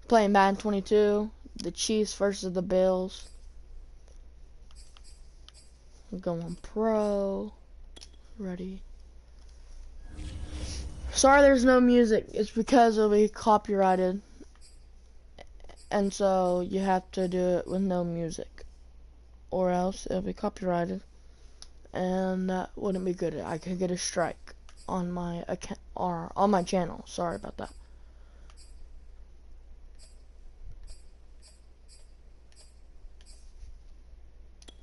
Playing Madden 22. The Chiefs versus the Bills. I'm going pro. Ready. Sorry there's no music. It's because it'll be copyrighted. And so you have to do it with no music. Or else it'll be copyrighted. And that wouldn't be good. I could get a strike on my account or on my channel. Sorry about that.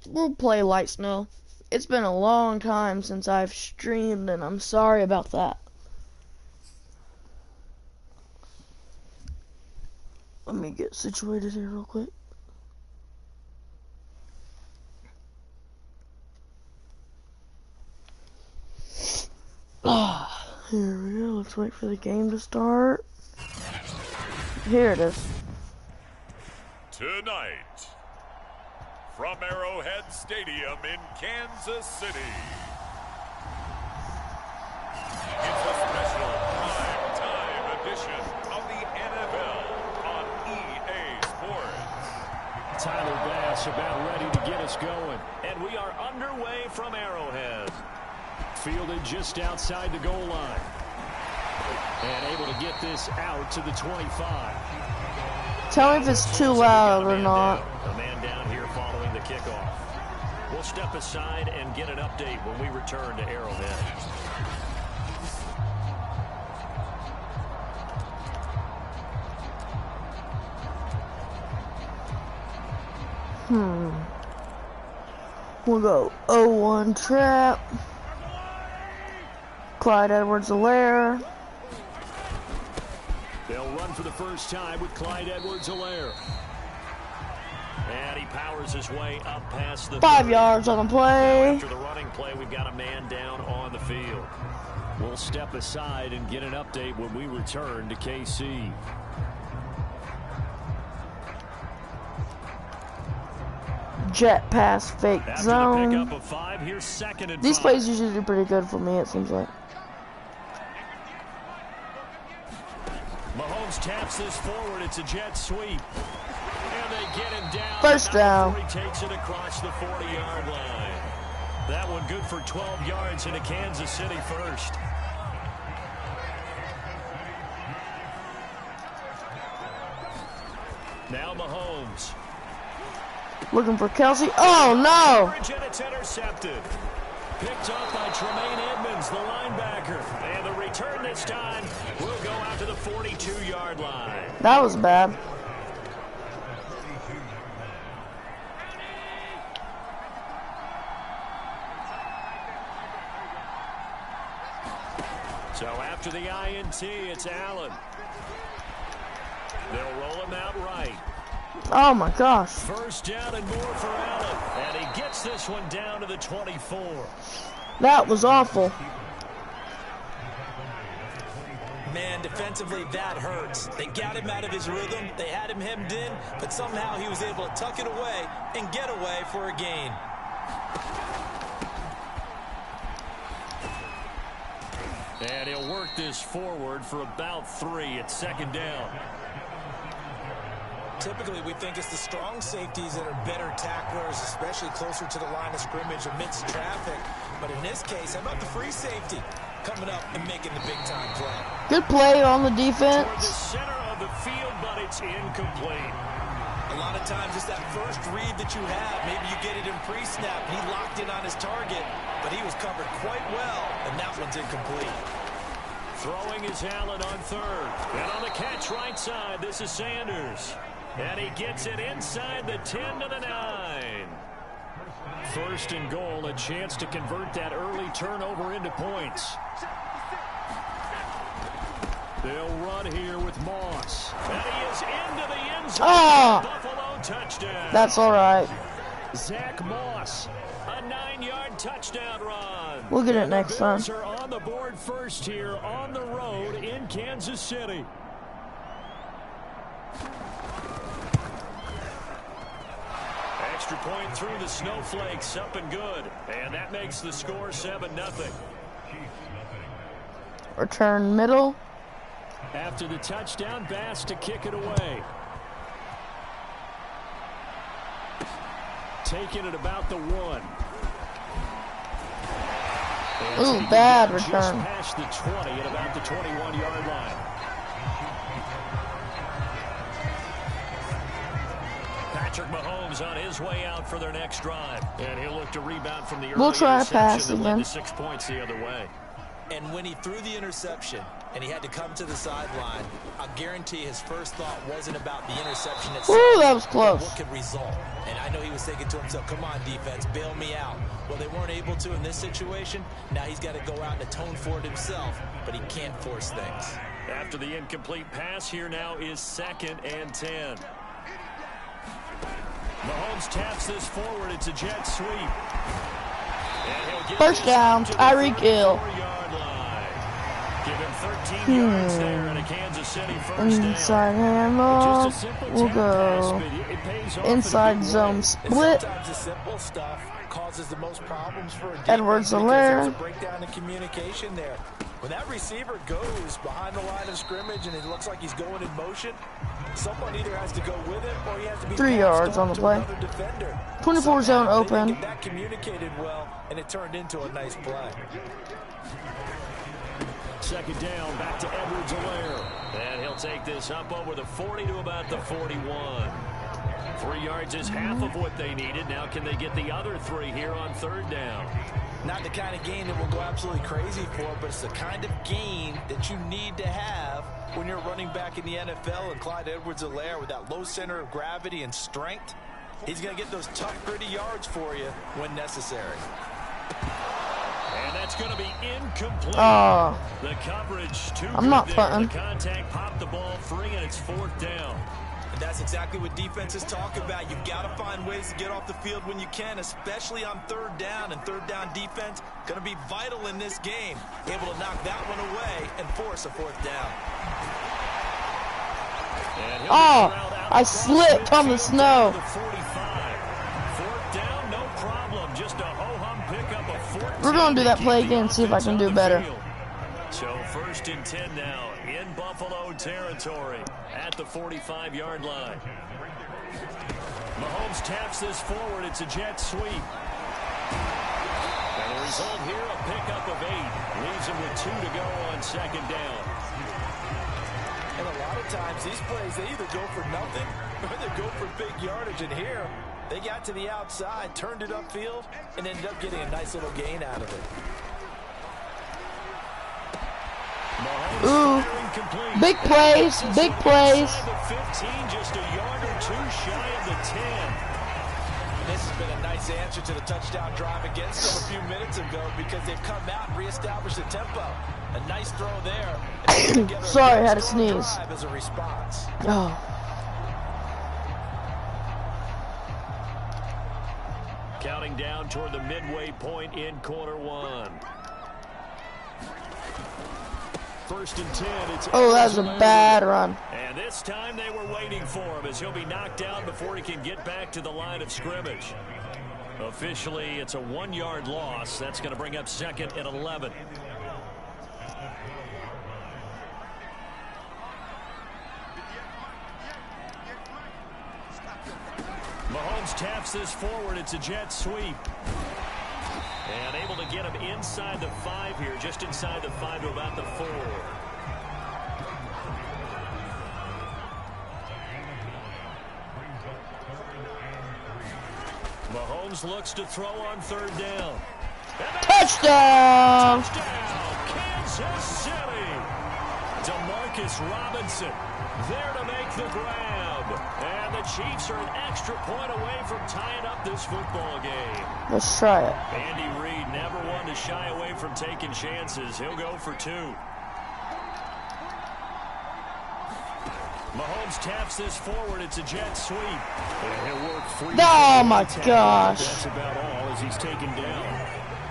We'll play Light Snow. It's been a long time since I've streamed, and I'm sorry about that. Let me get situated here real quick. Here we go. Let's wait for the game to start. Here it is. Tonight, from Arrowhead Stadium in Kansas City, it's a special prime-time edition of the NFL on EA Sports. Tyler Bass about ready to get us going, and we are underway from Arrowhead. Fielded just outside the goal line, and able to get this out to the 25. Tell me if it's too loud or not. A man down here following the kickoff. We'll step aside and get an update when we return to Arrowhead. We'll go 0-1 trap. Clyde Edwards-Helaire. They'll run for the first time with Clyde Edwards-Helaire. And he powers his way up past the 5 yards on the play. After the running play, we've got a man down on the field. We'll step aside and get an update when we return to KC. Jet pass fake After zone. the pickup of 5, here's 2nd and 5. These plays usually do pretty good for me, it seems like. Mahomes taps this forward. It's a jet sweep. And they get him down. First down. He takes it across the 40-yard line. That one good for 12 yards into Kansas City first. Now Mahomes. Looking for Kelsey. Oh, no. And it's intercepted. Picked up by Tremaine Edmonds, the linebacker. And the return this time will go out to the 42-yard line. That was bad. So after the INT, it's Allen. They'll roll him out right. Oh, my gosh. First down and more for Allen. And he gets this one down to the 24. That was awful. Man, defensively, that hurts. They got him out of his rhythm. They had him hemmed in, but somehow he was able to tuck it away and get away for a gain. And he'll work this forward for about 3 at 2nd down. Typically, we think it's the strong safeties that are better tacklers, especially closer to the line of scrimmage amidst traffic. But in this case, how about the free safety coming up and making the big-time play? Good play on the Toward the defense. center of the field, but it's incomplete. A lot of times, it's that first read that you have. Maybe you get it in pre-snap. He locked in on his target, but he was covered quite well, and that one's incomplete. Throwing is Allen on 3rd. And on the catch right side, this is Sanders. And he gets it inside the 10 to the 9. 1st and goal, a chance to convert that early turnover into points. They'll run here with Moss. And he is into the end zone. Buffalo touchdown. That's all right. Zach Moss, a 9-yard touchdown run. We'll get it next time. Bills are on the board first here on the road in Kansas City. Extra point through the snowflakes, up and good. And that makes the score 7-0. Return middle. After the touchdown, Bass to kick it away. Taking it about the 1. Ooh, bad Just return. past the 20 at about the 21-yard line. Patrick Mahomes on his way out for their next drive. And he'll look to rebound from the early We'll try a interception pass that led again. to 6 points the other way. And when he threw the interception and he had to come to the sideline, I guarantee his first thought wasn't about the interception itself. Ooh, that was close. What could result? And I know he was thinking to himself, come on, defense, bail me out. Well, they weren't able to in this situation. Now he's got to go out and atone for it himself, but he can't force things. After the incomplete pass, here now is 2nd and 10. Mahomes taps this forward. It's a jet sweep. And he'll get First this down, up to the Tyreek Hill. 34-yard line. Give him 13 yards there and a Kansas City first down. Inside handoff. We'll go inside zone split. Sometimes the simple stuff causes the most problems for a defense Edwards because Alaire. there's a breakdown in communication there. When that receiver goes behind the line of scrimmage and it looks like he's going in motion, someone either has to go with him or he has to be 3 passed yards on the to play. another defender. 24 zone Somehow they didn't open. get that communicated well, and it turned into a nice play. 2nd down, back to Edwards Alaire. And he'll take this up over the 40 to about the 41. 3 yards is half of what they needed. Now can they get the other 3 here on 3rd down? Not the kind of gain that we'll go absolutely crazy for, but it's the kind of gain that you need to have when you're running back in the NFL. And Clyde Edwards-Helaire, with that low center of gravity and strength, he's going to get those tough, gritty yards for you when necessary. And that's going to be incomplete. Oh, The coverage too I'm good not there. punting. The contact popped the ball free, and it's 4th down. And that's exactly what defenses talk about. You've got to find ways to get off the field when you can, especially on 3rd down. And 3rd down defense going to be vital in this game. Able to knock that one away and force a 4th down. And he'll Oh, be corralled out I across slipped on the midfield snow. down to the 45. 4th down, no problem. Just a ho-hum pickup of 14. We're gonna do that to play keep the again, see if I offense can on do the better. field. So 1st and 10 now in Buffalo territory at the 45-yard line. Mahomes taps this forward. It's a jet sweep. And the result here, a pickup of 8. Leaves him with 2 to go on 2nd down. And a lot of times these plays, they either go for nothing or they go for big yardage. And here, they got to the outside, turned it upfield, and ended up getting a nice little gain out of it. Ooh, big plays, big plays. The 15, just a yard or 2 shy of the 10. This has been a nice answer to the touchdown drive against them a few minutes ago because they've come out and reestablished the tempo. A nice throw there. Sorry, I had to sneeze. As a response. Oh, Counting down toward the midway point in quarter 1. 1st and 10. It's oh, that was a bad run. And this time they were waiting for him as he'll be knocked down before he can get back to the line of scrimmage. Officially, it's a 1-yard loss. That's going to bring up 2nd and 11. Mahomes taps this forward. It's a jet sweep. And able to get him inside the 5 here, just inside the 5 to about the 4. Mahomes looks to throw on 3rd down. Touchdown! Touchdown, Kansas City. DeMarcus Robinson there to make the grab. And the Chiefs are an extra point away from tying up this football game. Let's try it. Andy Reid never one to shy away from taking chances. He'll go for 2. Mahomes taps this forward. It's a jet sweep. And he'll work free. Oh my gosh. That's about all as he's taken down.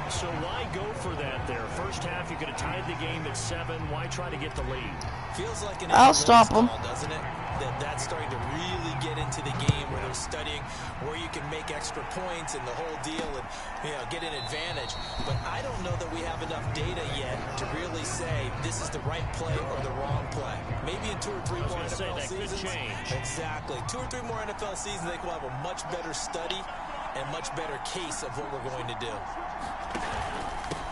So why go for that there? First half, you could have tied the game at 7. Why try to get the lead? Feels like an I'll stop call, him, doesn't it? That's starting to really get into the game where they're studying where you can make extra points and the whole deal and, you know, get an advantage. But I don't know that we have enough data yet to really say this is the right play or the wrong play. Maybe in 2 or 3 more NFL seasons. Exactly. 2 or 3 more NFL seasons, they will have a much better study and much better case of what we're going to do.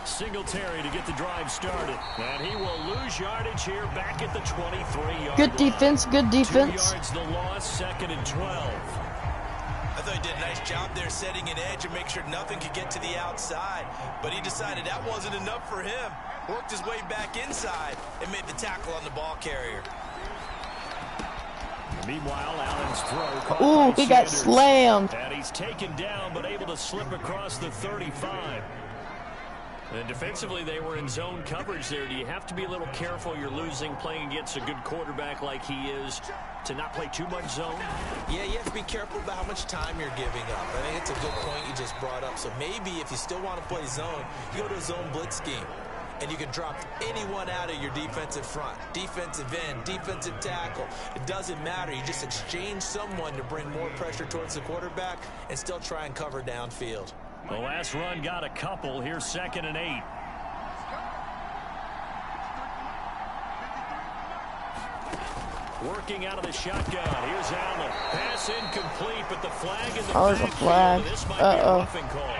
Singletary to get the drive started. And he will lose yardage here back at the 23-yard good defense, good defense. 2 yards the loss, 2nd and 12. I thought he did a nice job there setting an edge and make sure nothing could get to the outside. But he decided that wasn't enough for him. Worked his way back inside and made the tackle on the ball carrier. Meanwhile, Allen's throw. Ooh, he got slammed. And he's taken down, but able to slip across the 35. And defensively, they were in zone coverage there. Do you have to be a little careful? You're losing, playing against a good quarterback like he is, to not play too much zone? Yeah, you have to be careful about how much time you're giving up. I think it's a good point you just brought up. So maybe if you still want to play zone, you go to a zone blitz scheme. And you can drop anyone out of your defensive front. Defensive end, defensive tackle. It doesn't matter. You just exchange someone to bring more pressure towards the quarterback and still try and cover downfield. The last run got a couple. Here's 2nd and 8. Working out of the shotgun. Here's Allen. Pass incomplete, but the flag in the Oh, there's a flag. This might be a roughing call.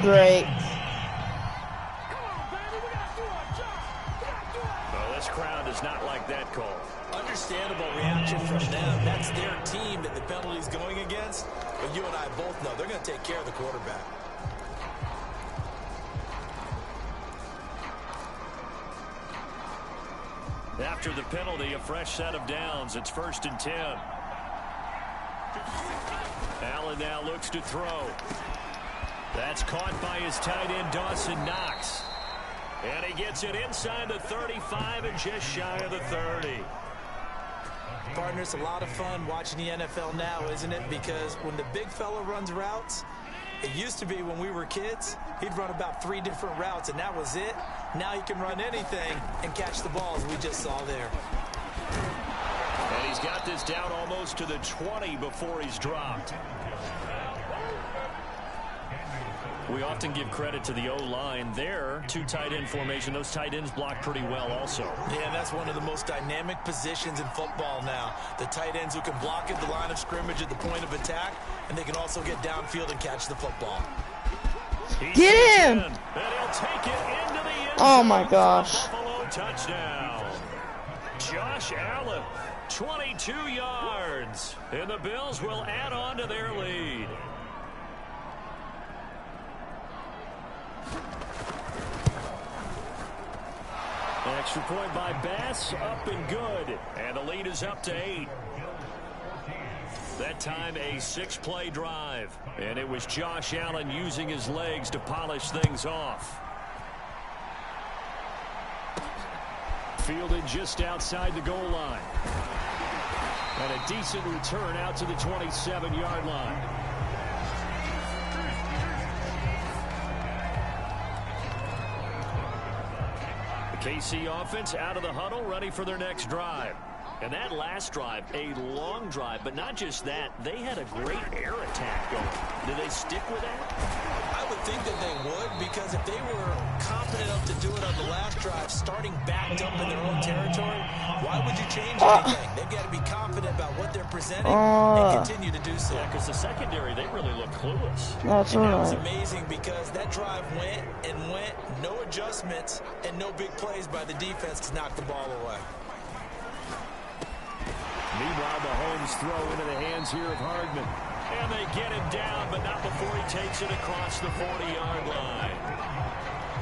Great. Well, this crowd does not like that call. Understandable reaction from them. That's their team that the penalty's going against. But you and I both know they're going to take care of the quarterback. After the penalty, a fresh set of downs. It's 1st and 10. Allen now looks to throw. That's caught by his tight end, Dawson Knox. And he gets it inside the 35 and just shy of the 30. Partners, a lot of fun watching the NFL now, isn't it? Because when the big fella runs routes, it used to be when we were kids, he'd run about 3 different routes, and that was it. Now he can run anything and catch the ball, as we just saw there. And he's got this down almost to the 20 before he's dropped. We often give credit to the O-line there. 2 tight end formation. Those tight ends block pretty well also. Yeah, that's one of the most dynamic positions in football now. The tight ends who can block at the line of scrimmage at the point of attack, and they can also get downfield and catch the football. Get him! And he'll take it into the end Oh my gosh. Buffalo touchdown. Josh Allen, 22 yards. And the Bills will add on to their lead. Extra point by Bass, up and good. And the lead is up to 8. That time a 6-play drive. And it was Josh Allen using his legs to polish things off. Fielded just outside the goal line. And a decent return out to the 27-yard line. KC offense out of the huddle, ready for their next drive. And that last drive, a long drive, but not just that, they had a great air attack going. Did they stick with that? I would think that they would, because if they were confident enough to do it on the last drive, starting backed up in their own territory, why would you change anything? They've got to be confident about what they're presenting and continue to do so. Yeah, because the secondary, they really look clueless. That's And that was right. amazing because that drive went and went, no adjustments and no big plays by the defense to knock the ball away. Meanwhile, Mahomes throw into the hands here of Hardman. And they get him down, but not before he takes it across the 40-yard line.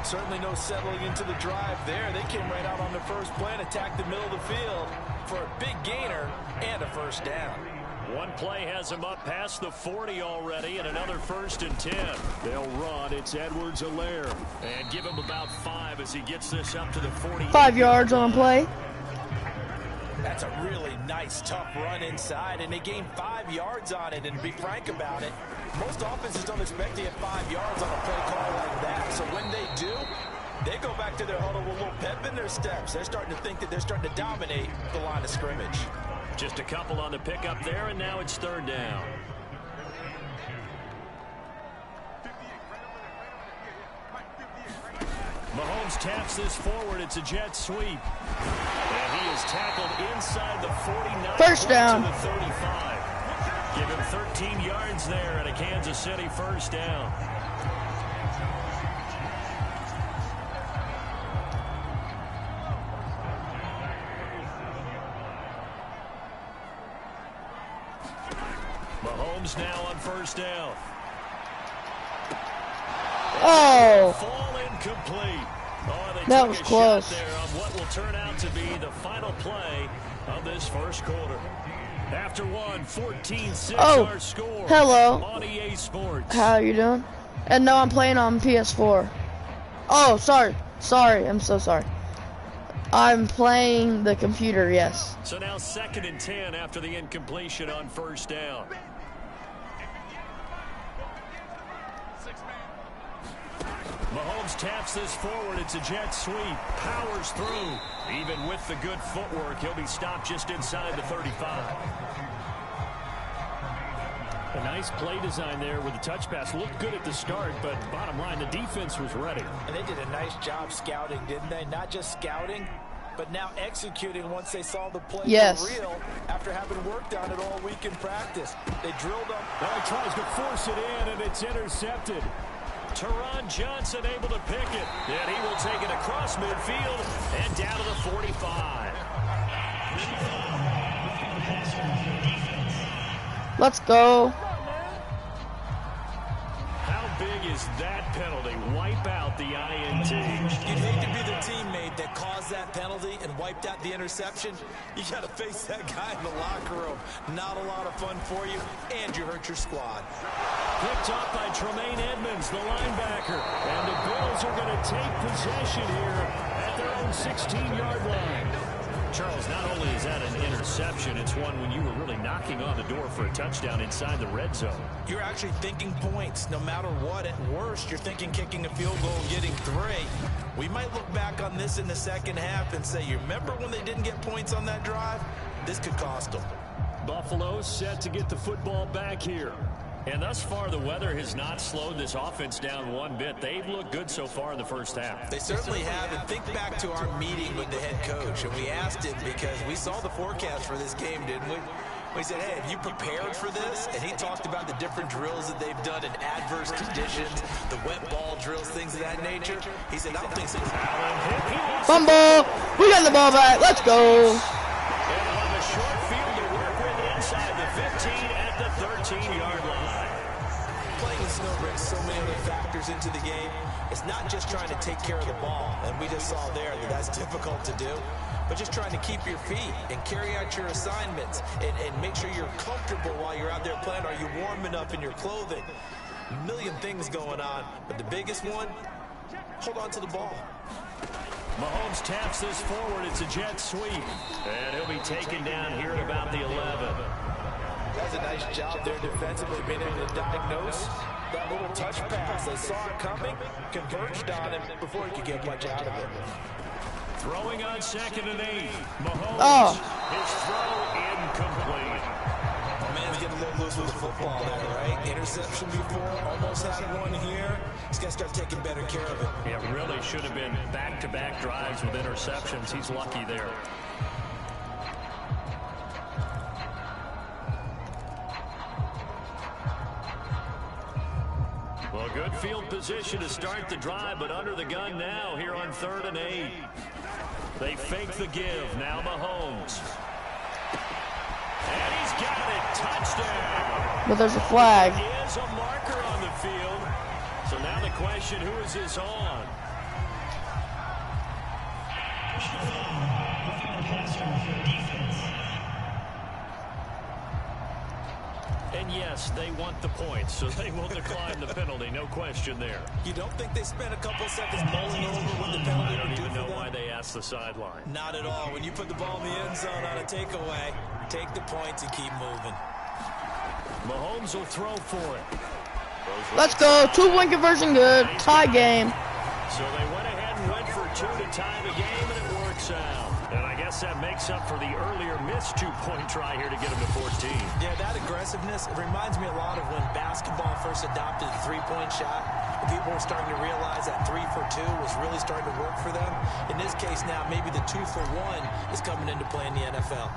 Certainly no settling into the drive there. They came right out on the first play and attacked the middle of the field for a big gainer and a first down. One play has him up past the 40 already, and another 1st and 10. They'll run. It's Edwards-Helaire. And give him about 5 as he gets this up to the 40. 5 yards on a play. That's That's a really nice, tough run inside, and they gained 5 yards on it. And to be frank about it, most offenses don't expect to get 5 yards on a play call like that. So when they do, they go back to their huddle with a little pep in their steps. They're starting to think that they're starting to dominate the line of scrimmage. Just a couple on the pickup there, and now it's 3rd down. Mahomes taps this forward. It's a jet sweep. And he is tackled inside the 49. First down. To the 35. Give him 13 yards there and a Kansas City first down. Mahomes now on first down. Oh, Fall incomplete. Oh, they that took was a close. shot there on what will turn out to be the final play of this first quarter. After one, 14-6 our score. Hello. On EA Sports. How are you doing? And no, I'm playing on PS4. Oh, sorry. Sorry, I'm so sorry. I'm playing the computer, yes. So now 2nd and 10 after the incompletion on first down. Mahomes taps this forward. It's a jet sweep. Powers through. Even with the good footwork, he'll be stopped just inside the 35. A nice play design there with the touch pass. Looked good at the start, but bottom line, the defense was ready. And they did a nice job scouting, didn't they? Not just scouting, but now executing once they saw the play for real after having worked on it all week in practice. They drilled them. Now he tries to force it in, and it's intercepted. Teron Johnson able to pick it. And he will take it across midfield and down to the 45. Let's go. How big is that penalty? Wipe out the INT. You'd hate to be the teammate that caused that penalty and wiped out the interception. You got to face that guy in the locker room. Not a lot of fun for you, and you hurt your squad. Picked up by Tremaine Edmonds, the linebacker. And the Bills are going to take possession here at their own 16-yard line. Charles, not only is that an interception, it's one when you were really knocking on the door for a touchdown inside the red zone. You're actually thinking points. No matter what, at worst, you're thinking kicking a field goal and getting 3. We might look back on this in the second half and say, you remember when they didn't get points on that drive? This could cost them. Buffalo set to get the football back here. And thus far, the weather has not slowed this offense down one bit. They've looked good so far in the first half. They certainly have. And think back to our meeting with the head coach. And we asked him because we saw the forecast for this game, didn't we? We said, hey, have you prepared for this? And he talked about the different drills that they've done in adverse conditions, the wet ball drills, things of that nature. He said, I don't think so. Fumble. We got the ball back. Let's go. And on the short field to work with inside the 15 at the 13-yard line. Playing in snow brings so many other factors into the game. It's not just trying to take care of the ball, and we just saw there that that's difficult to do, but just trying to keep your feet and carry out your assignments and make sure you're comfortable while you're out there playing. Are you warm enough in your clothing? A million things going on, but the biggest one, hold on to the ball. Mahomes taps this forward. It's a jet sweep. And he'll be taken down here at about the 11. That's a nice job there defensively, being able to diagnose that little touch pass. They saw it coming, converged on him before he could get much out of it. Throwing on 2nd and 8. Mahomes. His throw incomplete. Man's getting a little loose with the football there, right? Interception before, almost had one here. He's got to start taking better care of it. It really should have been back-to-back drives with interceptions. He's lucky there. Well, good field position to start the drive, but under the gun now here on 3rd and 8. They fake the give. Now Mahomes. And he's got it. Touchdown. But there's a flag. There is a marker on the field. So now the question, who is this on? And yes, they want the points, so they will decline the penalty. No question there. You don't think they spent a couple seconds mulling over what the penalty I would don't do even for know them? why they asked the sideline. Not at all. When you put the ball in the end zone on a takeaway, take the points and keep moving. Mahomes will throw for it. Let's go. 2-point conversion good. Tie game. So they went ahead and went for 2 to tie the game, and it works out. And I guess that makes up for the earlier missed 2-point try here to get them to 14. Yeah, that aggressiveness, it reminds me a lot of when basketball first adopted the three-point shot. People were starting to realize that 3 for 2 was really starting to work for them. In this case now, maybe the 2 for 1 is coming into play in the NFL.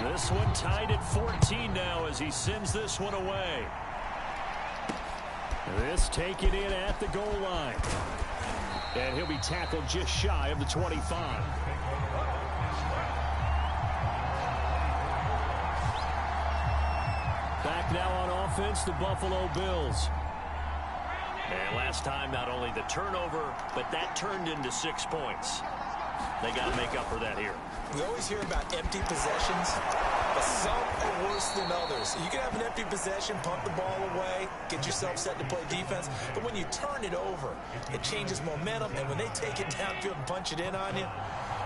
This one tied at 14 now as he sends this one away. This taken in at the goal line. And he'll be tackled just shy of the 25. Back now on offense, the Buffalo Bills. And last time, not only the turnover, but that turned into 6 points. They got to make up for that here. We always hear about empty possessions, but some are worse than others. You can have an empty possession, pump the ball away, get yourself set to play defense, but when you turn it over, it changes momentum, and when they take it downfield and punch it in on you,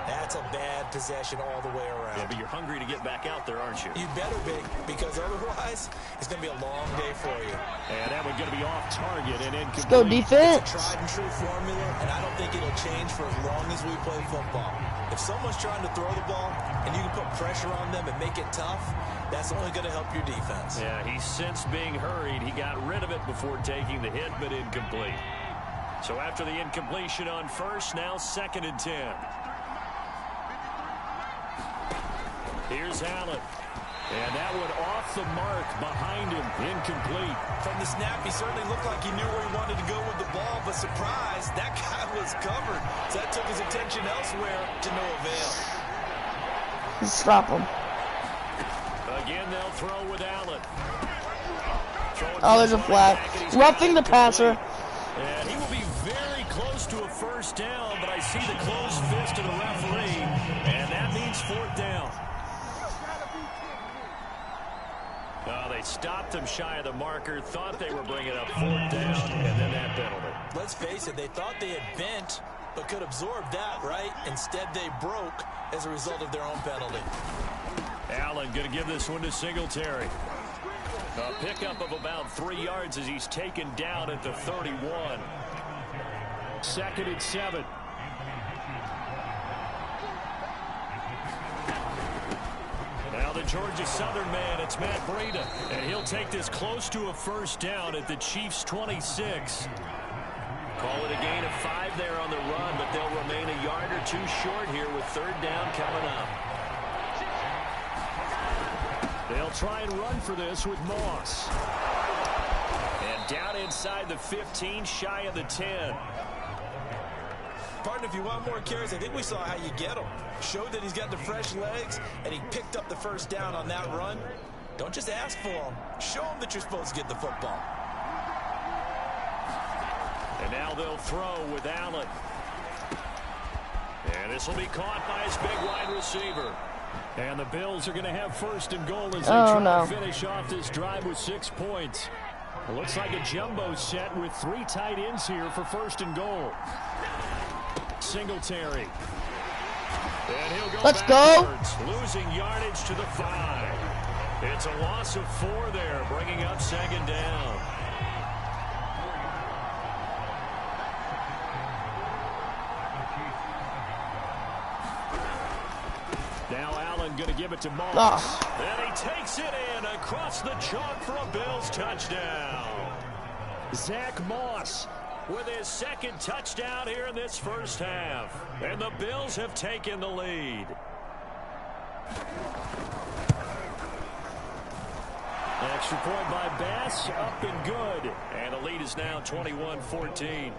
that's a bad possession all the way around. Yeah, but you're hungry to get back out there, aren't you? You better be, because otherwise, it's going to be a long day for you. And that one's going to be off target and incomplete. Let's go defense. It's a tried and true formula, and I don't think it'll change for as long as we play football. If someone's trying to throw the ball and you can put pressure on them and make it tough, that's only going to help your defense. Yeah, he sensed being hurried. He got rid of it before taking the hit, but incomplete. So after the incompletion on first, now 2nd and 10. Here's Allen. And that one off the mark behind him. Incomplete. From the snap, he certainly looked like he knew where he wanted to go with the ball, but surprise, that guy was covered. So that took his attention elsewhere to no avail. Stop him. Again, they'll throw with Allen. Oh, there's a flag. Roughing the passer. And he will be very close to a first down, but I see the closed fist of the referee, and that means 4th down. They stopped him shy of the marker, thought they were bringing up 4th down, and then that penalty. Let's face it, they thought they had bent, but could absorb that, right? Instead, they broke as a result of their own penalty. Allen going to give this one to Singletary. A pickup of about 3 yards as he's taken down at the 31. 2nd and 7. Now the Georgia Southern man, it's Matt Breida. And he'll take this close to a first down at the Chiefs' 26. Call it a gain of 5 there on the run, but they'll remain a yard or 2 short here with 3rd down coming up. They'll try and run for this with Moss. And down inside the 15, shy of the 10. Partner, if you want more carries, I think we saw how you get him. Showed that he's got the fresh legs, and he picked up the first down on that run. Don't just ask for him. Show him that you're supposed to get the football. And now they'll throw with Allen. And this will be caught by his big wide receiver. And the Bills are going to have 1st and goal as they try to finish off this drive with 6 points. It looks like a jumbo set with 3 tight ends here for 1st and goal. Singletary. And he'll go backwards, losing yardage to the 5. It's a loss of 4 there, bringing up 2nd down. Now Allen going to give it to Moss. And he takes it in across the chalk for a Bills touchdown. Zach Moss with his 2nd touchdown here in this first half. And the Bills have taken the lead. Extra point by Bass, up and good. And the lead is now 21-14.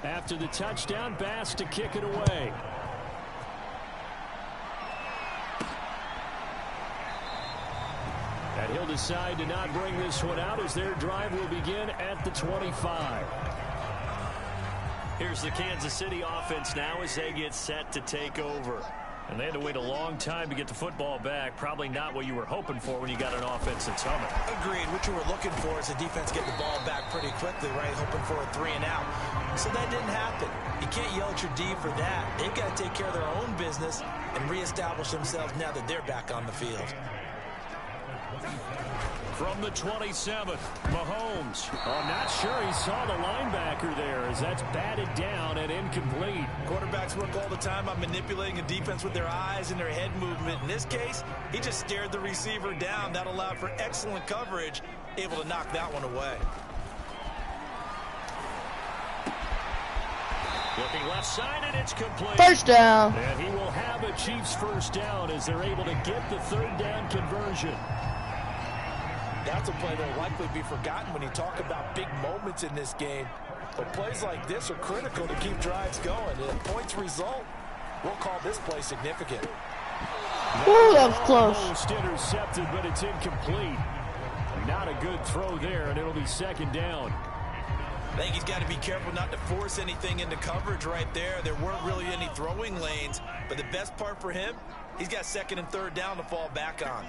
After the touchdown, Bass to kick it away. And he'll decide to not bring this one out as their drive will begin at the 25. Here's the Kansas City offense now as they get set to take over. And they had to wait a long time to get the football back. Probably not what you were hoping for when you got an offense that's humming. Agreed. What you were looking for is the defense get the ball back pretty quickly, right? Hoping for a 3 and out. So that didn't happen. You can't yell at your D for that. They've got to take care of their own business and reestablish themselves now that they're back on the field. From the 27th, Mahomes. I'm not sure he saw the linebacker there as that's batted down and incomplete. Quarterbacks work all the time on manipulating a defense with their eyes and their head movement. In this case, he just stared the receiver down. That allowed for excellent coverage, able to knock that one away. Looking left side, and it's complete. First down. And he will have a Chiefs first down as they're able to get the third down conversion. That's a play that will likely be forgotten when you talk about big moments in this game. But plays like this are critical to keep drives going. And if points result, we'll call this play significant. Ooh, that was close. Almost intercepted, but it's incomplete. Not a good throw there, and it'll be second down. I think he's got to be careful not to force anything into coverage right there. There weren't really any throwing lanes. But the best part for him, he's got second and third down to fall back on.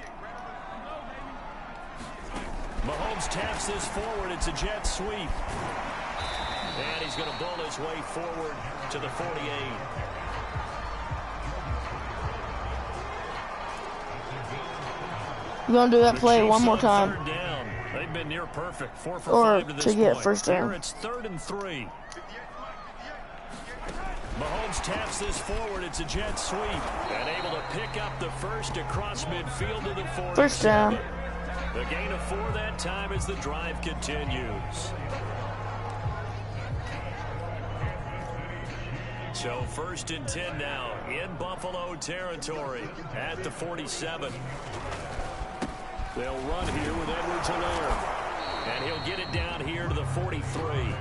Mahomes taps this forward. It's a jet sweep. And he's going to bull his way forward to the 48. We're going to do that play one more time. Third down. They've been near perfect. 4 for Or 5 to this to get point. first down. Here it's 3rd and 3. Mahomes taps this forward. It's a jet sweep. And able to pick up the first across midfield to the 47. First down. The gain of 4 that time as the drive continues. So 1st and 10 now in Buffalo territory at the 47. They'll run here with Edwards-Helaire. And he'll get it down here to the 43.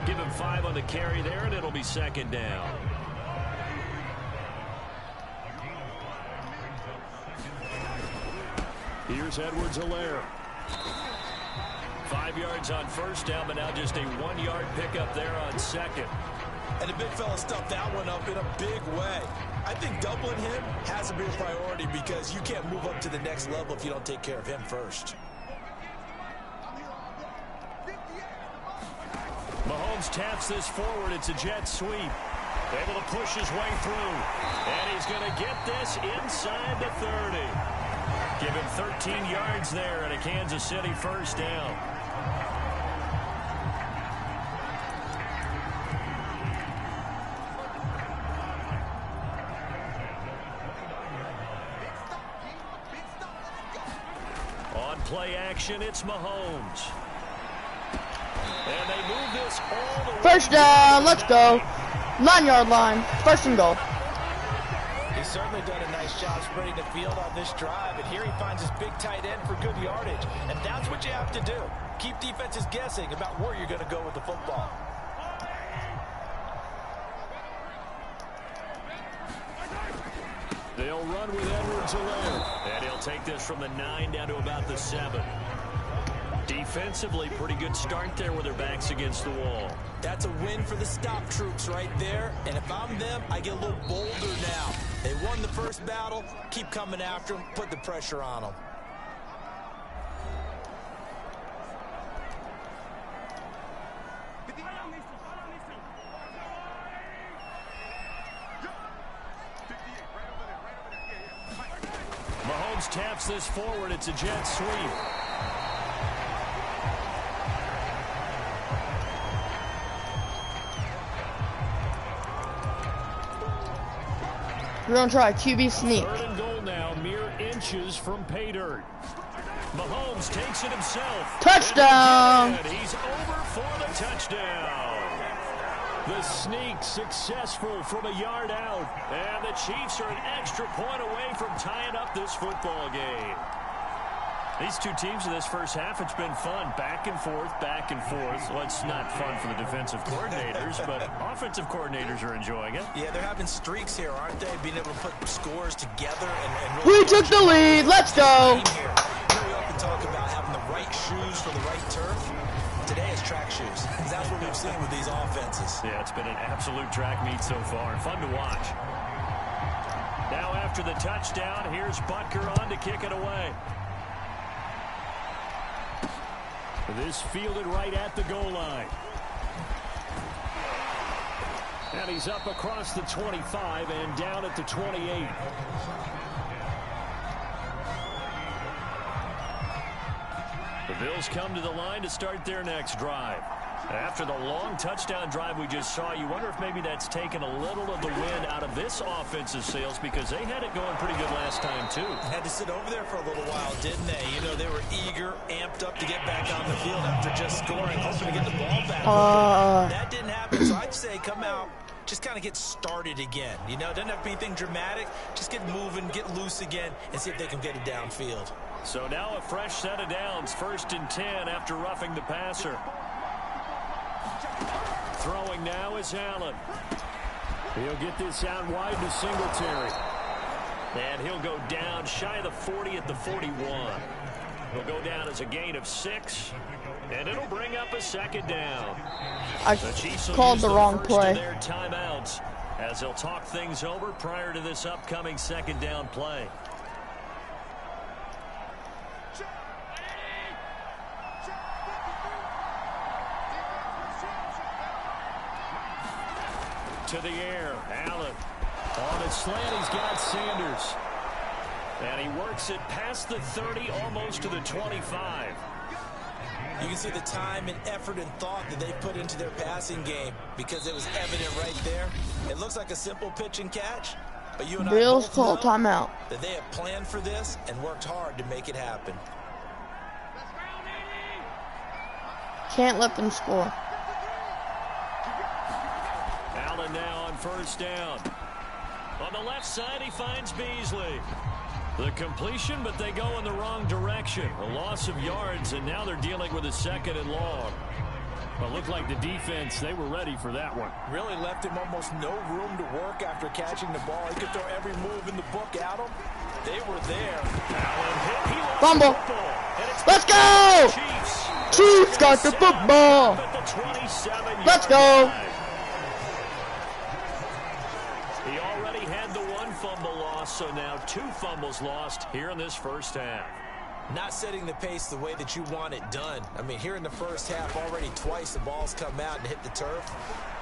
Give him 5 on the carry there, and it'll be second down. Here's Edwards-Helaire. 5 yards on first down, but now just a 1-yard pickup there on second. And the big fella stuffed that one up in a big way. I think doubling him has to be a priority because you can't move up to the next level if you don't take care of him first. Mahomes taps this forward. It's a jet sweep. Able to push his way through. And he's going to get this inside the 30. Give him 13 yards there and a Kansas City first down. On play action, it's Mahomes. And they move this all the way. First down. Let's go. 9-yard line. First and goal. He's certainly done a nice job spreading the field on this drive, and here he finds his big tight end for good yardage. And that's what you have to do. Keep defenses guessing about where you're going to go with the football. They'll run with Edwards-Helaire. And he'll take this from the 9 down to about the 7. Defensively, pretty good start there with their backs against the wall. That's a win for the stop troops right there. And if I'm them, I get a little bolder now. They won the first battle. Keep coming after them. Put the pressure on them. Mahomes taps this forward. It's a jet sweep. We're going to try a QB sneak. 3rd and goal now, mere inches from pay dirt. Mahomes takes it himself. Touchdown! And he's over for the touchdown. The sneak successful from a yard out. And the Chiefs are an extra point away from tying up this football game. These two teams in this first half, it's been fun. Back and forth, back and forth. Well, it's not fun for the defensive coordinators, but offensive coordinators are enjoying it. Yeah, they're having streaks here, aren't they? Being able to put scores together and really... We took the lead. Let's go. We often talk about having the right shoes for the right turf. today is track shoes. That's what we've seen with these offenses. Yeah, it's been an absolute track meet so far. Fun to watch. Now after the touchdown, here's Butker on to kick it away. This fielded right at the goal line. And he's up across the 25 and down at the 28. The Bills come to the line to start their next drive. After the long touchdown drive we just saw, you wonder if maybe that's taken a little of the wind out of this offensive sails, because they had it going pretty good last time too. Had to sit over there for a little while, didn't they? You know, they were eager, amped up to get back on the field after just scoring, hoping to get the ball back. That didn't happen, so I'd say come out, just kind of get started again. You know, doesn't have to be anything dramatic. Just get moving, get loose again, and see if they can get it downfield. So now a fresh set of downs, 1st and 10 after roughing the passer. Throwing now is Allen. He'll get this out wide to Singletary. And he'll go down shy of the 40 at the 41. He'll go down as a gain of 6. And it'll bring up a 2nd down. I called the wrong play. Their timeouts as they'll talk things over prior to this upcoming 2nd down play. To the air, Allen. On its slant, he's got Sanders. And he works it past the 30, almost to the 25. You can see the time and effort and thought that they put into their passing game, because it was evident right there. It looks like a simple pitch and catch, but you and Bills I call both know timeout. that they have planned for this and worked hard to make it happen. Can't let them score. Allen now on 1st down. On the left side, he finds Beasley. The completion, but they go in the wrong direction. A loss of yards, and now they're dealing with a 2nd and long. Well, looked like the defense, they were ready for that one. Really left him almost no room to work after catching the ball. He could throw every move in the book at him. They were there. Allen hit. He lost Fumble. the football. Let's go! Chiefs got the football. Let's go. He already had the 1 fumble loss, so now 2 fumbles lost here in this 1st half. Not setting the pace the way that you want it done. I mean, here in the 1st half, already twice the ball's come out and hit the turf.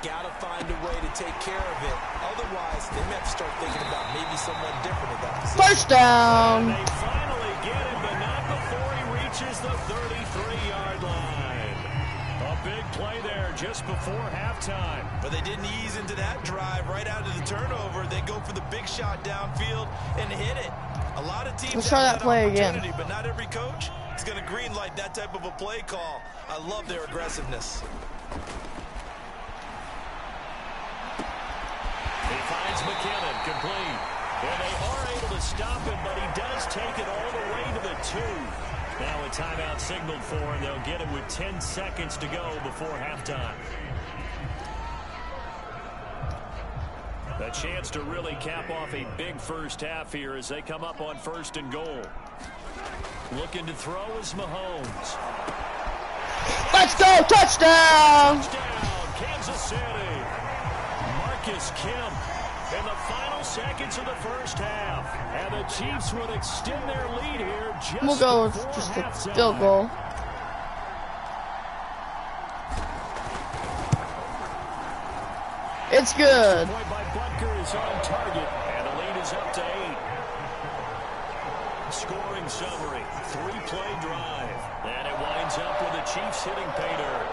Got to find a way to take care of it. Otherwise, they may have to start thinking about maybe someone different at that position. 1st down. And they finally get him, but not before he reaches the 33-yard line. A big play there just before halftime. But they didn't ease into that drive right out of the turnover. They go for the big shot downfield and hit it. A lot of teams Let's try that play again. But not every coach is going to greenlight that type of a play call. I love their aggressiveness. He finds McKinnon, complete. And they are able to stop him, but he does take it all the way to the 2. Now a timeout signaled for, and they'll get him with 10 seconds to go before halftime. A chance to really cap off a big 1st half here as they come up on 1st and goal. Looking to throw is Mahomes. Let's go! Touchdown! Touchdown, Kansas City. Marcus Kemp in the final seconds of the 1st half. And the Chiefs would extend their lead here just We'll go with before just a halftime. field goal. It's good. Point by Butker is on target, and the lead is up to 8. Scoring summary, 3-play drive, and it winds up with the Chiefs hitting pay dirt.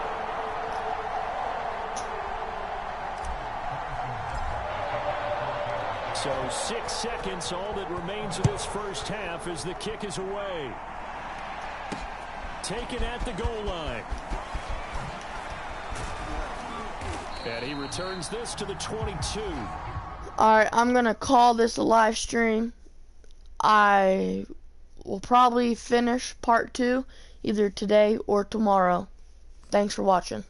So 6 seconds, all that remains of this 1st half as the kick is away. Taken at the goal line. And he returns this to the 22. Alright, I'm going to call this a live stream. I will probably finish part 2 either today or tomorrow. Thanks for watching.